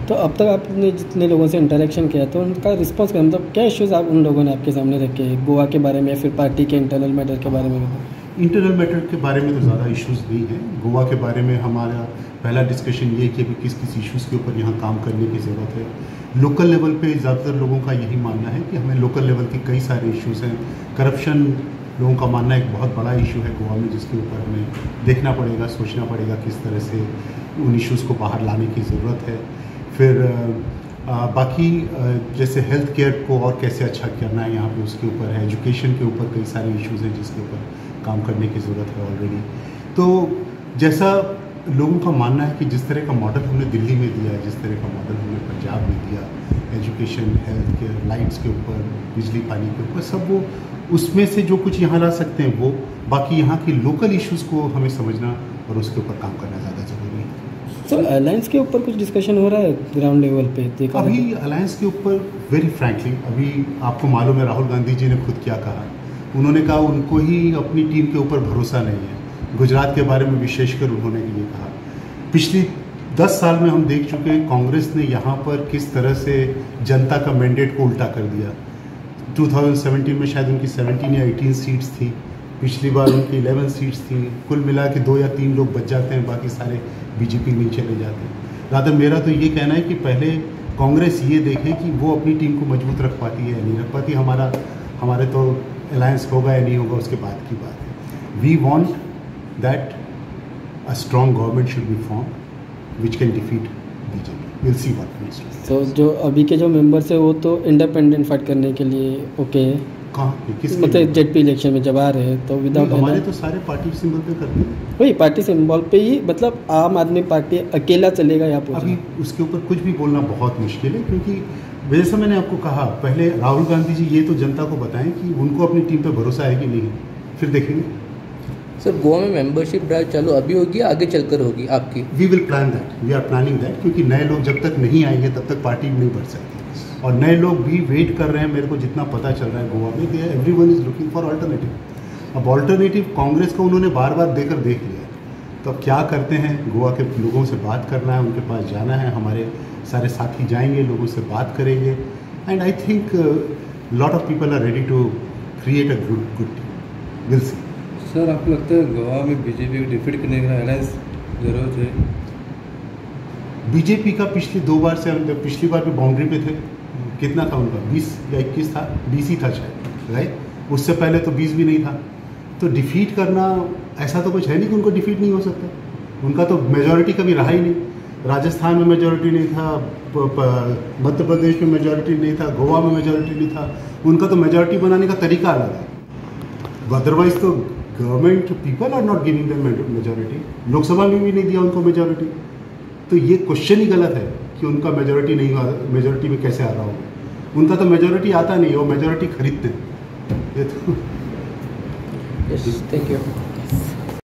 तो अब तक आपने जितने लोगों से इंटरेक्शन किया तो उनका रिस्पांस क्या, मतलब क्या इश्यूज़ आप उन लोगों ने आपके सामने रखे, गोवा के बारे में या फिर पार्टी के इंटरनल मैटर के बारे में? इंटरनल मैटर के बारे में तो ज़्यादा इश्यूज़ नहीं हैं। गोवा के बारे में हमारा पहला डिस्कशन ये कि अभी किस किस इश्यूज़ के ऊपर यहाँ काम करने की ज़रूरत है। लोकल लेवल पे ज़्यादातर लोगों का यही मानना है कि हमें लोकल लेवल के कई सारे इश्यूज़ हैं। करप्शन लोगों का मानना एक बहुत बड़ा इशू है गोवा में, जिसके ऊपर हमें देखना पड़ेगा, सोचना पड़ेगा किस तरह से उन इश्यूज़ को बाहर लाने की ज़रूरत है। फिर बाकी जैसे हेल्थ केयर को और कैसे अच्छा करना है यहाँ पे, उसके ऊपर है। एजुकेशन के ऊपर कई सारे इश्यूज़ हैं जिसके ऊपर काम करने की ज़रूरत है ऑलरेडी। तो जैसा लोगों का मानना है कि जिस तरह का मॉडल हमने दिल्ली में दिया, जिस तरह का मॉडल हमने पंजाब में दिया, एजुकेशन, हेल्थ केयर, लाइट्स के ऊपर, बिजली पानी के ऊपर, सब वो उसमें से जो कुछ यहाँ ला सकते हैं वो, बाकी यहाँ की लोकल इश्यूज़ को हमें समझना और उसके ऊपर काम करना ज़्यादा ज़रूरी है। सर अलायंस के ऊपर कुछ डिस्कशन हो रहा है ग्राउंड लेवल पे? देखा अभी अलायंस के ऊपर वेरी फ्रैंकली, अभी आपको मालूम है राहुल गांधी जी ने खुद क्या कहा। उन्होंने कहा उनको ही अपनी टीम के ऊपर भरोसा नहीं है। गुजरात के बारे में विशेषकर उन्होंने ये कहा। पिछली 10 साल में हम देख चुके हैं कांग्रेस ने यहाँ पर किस तरह से जनता का मैंडेट को उल्टा कर दिया। 2017 में शायद उनकी 17 या 18 सीट्स थी, पिछली बार उनकी 11 सीट्स थी। कुल मिला के 2 या 3 लोग बच जाते हैं, बाकी सारे बीजेपी में चले जाते हैं। रादर मेरा तो ये कहना है कि पहले कांग्रेस ये देखे कि वो अपनी टीम को मजबूत रख पाती है या नहीं रख पाती। हमारे तो अलायंस होगा या नहीं होगा उसके बाद की बात है। We want that a strong government should be form which can defeat BJP. Will see what next. तो जो अभी के जो मेंबर्स है वो तो इंडिपेंडेंट फाइट करने के लिए ओके है? कहाँ किस मतलब जेडपी इलेक्शन में जब आ रहे हैं तो विदाउट, हमारे तो सारे पार्टी सिंबल पे करते हैं। वही पार्टी सिंबल पे ही, मतलब आम आदमी पार्टी अकेला चलेगा यहाँ पर? अभी उसके ऊपर कुछ भी बोलना बहुत मुश्किल है, क्योंकि जैसा मैंने आपको कहा, पहले राहुल गांधी जी ये तो जनता को बताएं कि उनको अपनी टीम पे भरोसा है कि नहीं, फिर देखेंगे। सर गोवा में मेंबरशिप ड्राइव चालू अभी होगी, आगे चलकर होगी आपकी? We will plan that, we are planning that, क्योंकि नए लोग जब तक नहीं आएंगे तब तक पार्टी नहीं बढ़ सकती। और नए लोग भी वेट कर रहे हैं। मेरे को जितना पता चल रहा है गोवा में, everyone is looking for alternative. अब अल्टरनेटिव कांग्रेस को उन्होंने बार बार देकर देख लिया, तो अब क्या करते हैं? गोवा के लोगों से बात करना है, उनके पास जाना है। हमारे सारे साथी जाएंगे, लोगों से बात करेंगे, and I think lot of people are ready to create a good team. Will see. Sir आपको लगता है गोवा में बीजेपी को डिफीट करने का अलायंस जरूरत है? बीजेपी का पिछली 2 बार से, पिछली बार भी बाउंड्री पे थे। कितना था उनका? 20 या 21 था, 20 ही था शायद, राइट? उससे पहले तो 20 भी नहीं था। तो डिफीट करना ऐसा तो कुछ है नहीं कि उनको डिफीट नहीं हो सकता। उनका तो मेजॉरिटी कभी रहा ही नहीं। राजस्थान में मेजॉरिटी नहीं था, मध्य प्रदेश में मेजॉरिटी नहीं था, गोवा में मेजॉरिटी नहीं था। उनका तो मेजॉरिटी बनाने का तरीका अलग है। अदरवाइज तो government people are not giving them majority. Lok Sabha में भी नहीं दिया उनको मेजॉरिटी। तो ये क्वेश्चन ही गलत है कि उनका मेजॉरिटी नहीं हुआ, मेजॉरिटी में कैसे आ रहा होगा। उनका तो मेजॉरिटी आता नहीं है, वो मेजॉरिटी खरीदते हैं। ये तो यस, थैंक यू।